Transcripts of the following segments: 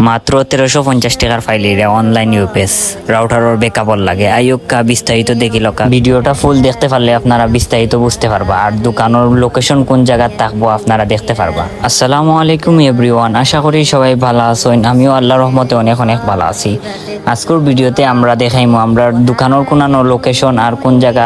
মাত্র 1350 টাকার ফাইলে অনলাইন ইউপিএস রাউটারের ব্যাকআপর লাগে আইয়ুকা বিস্তারিত দেখি লকা ভিডিওটা ফুল দেখতে পারলে আপনারা বিস্তারিত বুঝতে পারবা আর দোকানের লোকেশন কোন জায়গা থাকবো আপনারা দেখতে পারবা। আসসালামু আলাইকুম এভরিওয়ান, আশা করি সবাই ভালো আছেন। আমিও আল্লাহর রহমতে অনেক অনেক ভালো আছি। আজকের ভিডিওতে আমরা দেখাইমু আমরা দোকানের কোনানো লোকেশন আর কোন জায়গা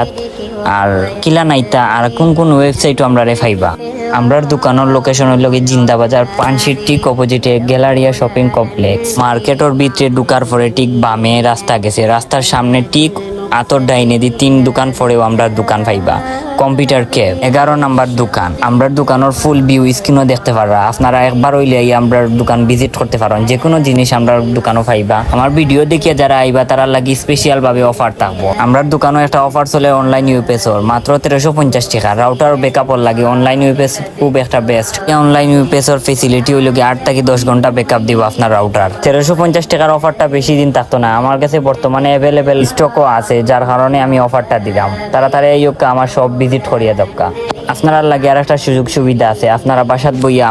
আর কিলা নাইতা আর কোন কোন ওয়েবসাইটও আমরা পাইবা। আমরার দোকানের লোকেশন হইল জিন্দাবাজার পানশির ঠিক অপোজিটে গ্যালারিয়া শপিং কমপ্লেক্স। মার্কেটের ভিতরে ঢুকার পরে ঠিক বামে রাস্তা গেছে, রাস্তার সামনে ঠিক আতর ডাইনে দি 3 দোকান পরেও আমরা দোকান পাইবা। কম্পিউটার ক্যাব 11 নাম্বার দোকান। আমরা দোকানের ফুল ভিউ স্ক্রিনও দেখতে পারবা। আপনারা একবার হইলে আমরা দোকান ভিজিট করতে পারেন, যে কোনো জিনিস আমরা দোকানও পাইবা। আমার ভিডিও দেখিয়ে যারা আইবা তারা লাগি স্পেশাল ভাবে অফার থাকবো। আমরা দোকানও একটা অফার চলে অনলাইন ইউপিএসর মাত্র 1350 টাকা। রাউটার ব্যাকআপর লাগে অনলাইন ইউপিএস খুব একটা বেস্ট। অনলাইন ইউপিএসর ফেসিলিটি হইল 8 থেকে 10 ঘন্টা ব্যাকআপ দিব আপনার রাউটার। 1350 টাকার অফারটা বেশি দিন থাকতো না, আমার কাছে বর্তমানে অ্যাভেলেবেল স্টকও আছে, যার কারণে আমি অফারটা দিলাম। তাড়াতাড়ি এই আমার সব ভিজিট করিয়া দক্কা। আপনারা লাগে আর একটা সুযোগ সুবিধা আছে, আপনারা বাসাত বইয়া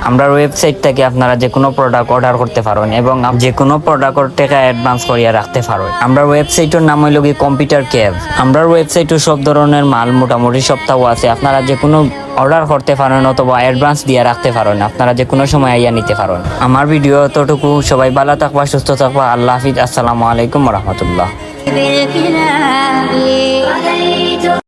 আমরা ওয়েবসাইট থেকে আপনারা যে কোনো প্রোডাক্ট অর্ডার করতে পারেন এবং যে কোনো প্রোডাক্টের টাকা অ্যাডভান্স করিয়া রাখতে পারেন। আমরা ওয়েবসাইটের নাম হইল কম্পিউটার ক্যাব। আমরা ওয়েবসাইটে সব ধরনের মাল মোটামুটি সপ্তাহ আছে, আপনারা যে কোনো অর্ডার করতে পারেন অথবা অ্যাডভান্স দিয়ে রাখতে পারেন, আপনারা যে কোনো সময় আইয়া নিতে পারেন। আমার ভিডিও এতটুকু, সবাই ভালো থাকবা, সুস্থ থাকবা। আল্লাহ হাফিজ। আসসালামু আলাইকুম রহমতুল্লাহ।